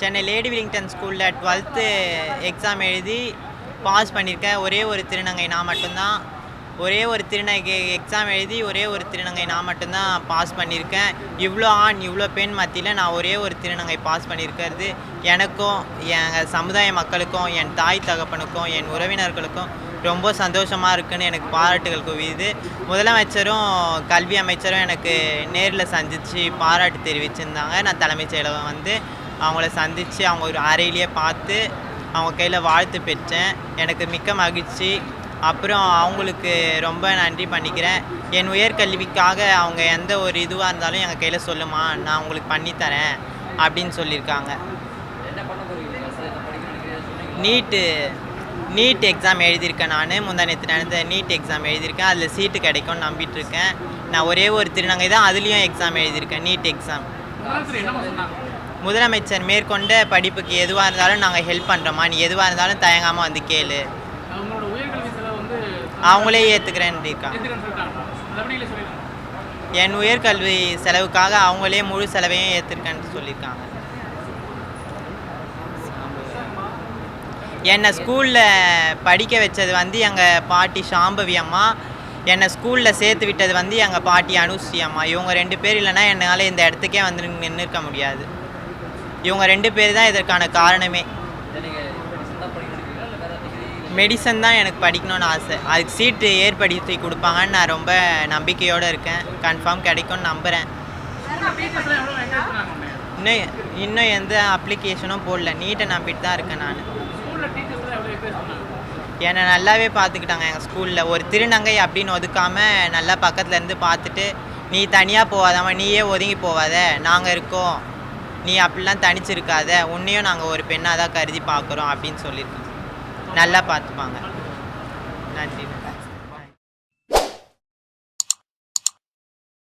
Chennai lady Willingdon ஸ்கூலில் 12th exam எழுதி pass பண்ணியிருக்கேன். ஒரே ஒரு திருநங்கை நான் மட்டும்தான். ஒரே ஒரு திருநங்கை எக்ஸாம் எழுதி ஒரே ஒரு திருநங்கை நான் மட்டும்தான் பாஸ் பண்ணியிருக்கேன். இவ்வளோ ஆண் இவ்வளோ பெண் மத்தியில் நான் ஒரே ஒரு திருநங்கை பாஸ் பண்ணியிருக்கிறது எனக்கும் எங்கள் சமுதாய மக்களுக்கும் என் தாய் தகப்பனுக்கும் என் உறவினர்களுக்கும் ரொம்ப சந்தோஷமாக இருக்குன்னு எனக்கு பாராட்டுகள் குவியுது. முதலமைச்சரும் கல்வி அமைச்சரும் எனக்கு நேரில் சந்தித்து பாராட்டு தெரிவிச்சிருந்தாங்க. நான் தலைமைச் செயலகம் வந்து அவங்கள சந்தித்து அவங்க ஒரு அறையிலேயே பார்த்து அவங்க கையில் வாழ்த்து பெற்றேன். எனக்கு மிக்க மகிழ்ச்சி. அப்புறம் அவங்களுக்கு ரொம்ப நன்றி பண்ணிக்கிறேன். என் உயர்கல்விக்காக அவங்க எந்த ஒரு இதுவாக இருந்தாலும் எங்கள் கையில் சொல்லுமா, நான் உங்களுக்கு பண்ணித்தரேன் அப்படின்னு சொல்லியிருக்காங்க. நீட் எக்ஸாம் எழுதியிருக்கேன். நான் முந்தானேத்து நடந்த நீட் எக்ஸாம் எழுதியிருக்கேன். அதில் சீட்டு கிடைக்கும்னு நம்பிட்டுருக்கேன். நான் ஒரே ஒரு திருநங்கை தான், அதுலேயும் எக்ஸாம் எழுதியிருக்கேன், நீட் எக்ஸாம். முதலமைச்சர் மேற்கொண்ட படிப்புக்கு எதுவாக இருந்தாலும் நாங்கள் ஹெல்ப் பண்ணுறோமா, நீ எதுவாக இருந்தாலும் தயங்காமல் வந்து கேளு, அவங்களே ஏற்றுக்கிறேன்னு இருக்காங்க. என் உயர்கல்வி செலவுக்காக அவங்களே முழு செலவையும் ஏற்றுருக்கேன்னு சொல்லியிருக்காங்க. என்னை ஸ்கூலில் படிக்க வச்சது வந்து எங்கள் பாட்டி சாம்பவி அம்மா. என்னை ஸ்கூலில் சேர்த்து விட்டது வந்து எங்கள் பாட்டி அனுஸ்ரீ அம்மா. இவங்க 2 பேர் இல்லைன்னா என்னால் இந்த இடத்துக்கே வந்து நின்றுக்க முடியாது. இவங்க 2 பேர் தான் இதற்கான காரணமே. மெடிசன் தான் எனக்கு படிக்கணும்னு ஆசை. அதுக்கு சீட்டு ஏற்படுத்தி கொடுப்பாங்கன்னு நான் ரொம்ப நம்பிக்கையோடு இருக்கேன். கன்ஃபார்ம் கிடைக்கும்னு நம்புகிறேன். இன்னும் எந்த அப்ளிகேஷனும் போடல. நீட்டை நம்பிட்டு தான் இருக்கேன் நான். என்னை நல்லாவே பார்த்துக்கிட்டாங்க எங்கள் ஸ்கூலில். ஒரு திருநங்கை அப்படின்னு ஒதுக்காமல் நல்லா பக்கத்தில் இருந்து பார்த்துட்டு, நீ தனியாக போகாதாம்மா, நீயே ஒதுங்கி போகாத, நாங்கள் இருக்கோம், நீ அப்படிலாம் தனிச்சிருக்காத, உன்னையும் நாங்கள் ஒரு பெண்ணாக தான் கருதி பார்க்குறோம் அப்படின்னு சொல்லியிருக்கோம். நல்லா பார்த்துப்பாங்க. நன்றி.